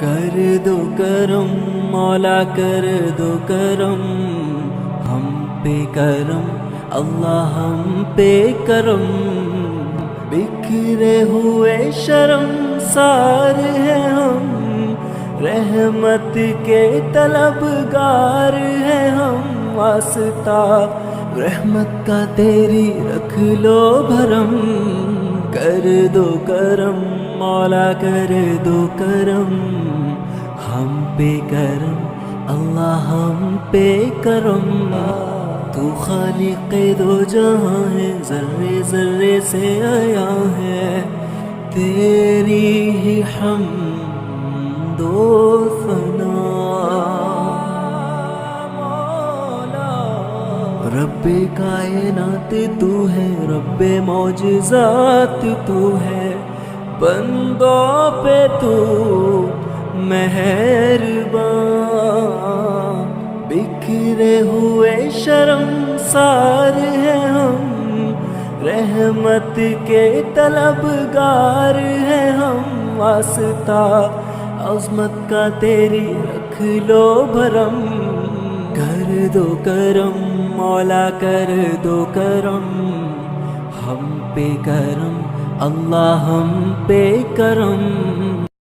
کر دو کرم مولا کر دو کرم ہم پہ کرم اللہ ہم پہ کرم بکھرے ہوئے شرم سار ہیں ہم رحمت کے طلبگار ہیں ہم واسطہ رحمت کا تیری رکھ لو بھرم کر دو کرم مولا کر دو کرم ہم پہ کرم اللہ ہم پہ کرم تو خالق دو جہاں ہے ذرے ذرے سے آیا ہے تیری ہی حمد و ثنا رب کائنات تو ہے رب معجزات تو ہے بندوں پہ تو مہربان بکھرے ہوئے شرم سار ہیں ہم رحمت کے طلبگار ہیں ہم واسطہ عظمت کا تیری رکھ لو بھرم کر دو کرم مولا کر دو کرم ہم پہ کرم اللہ ہم پہ کرم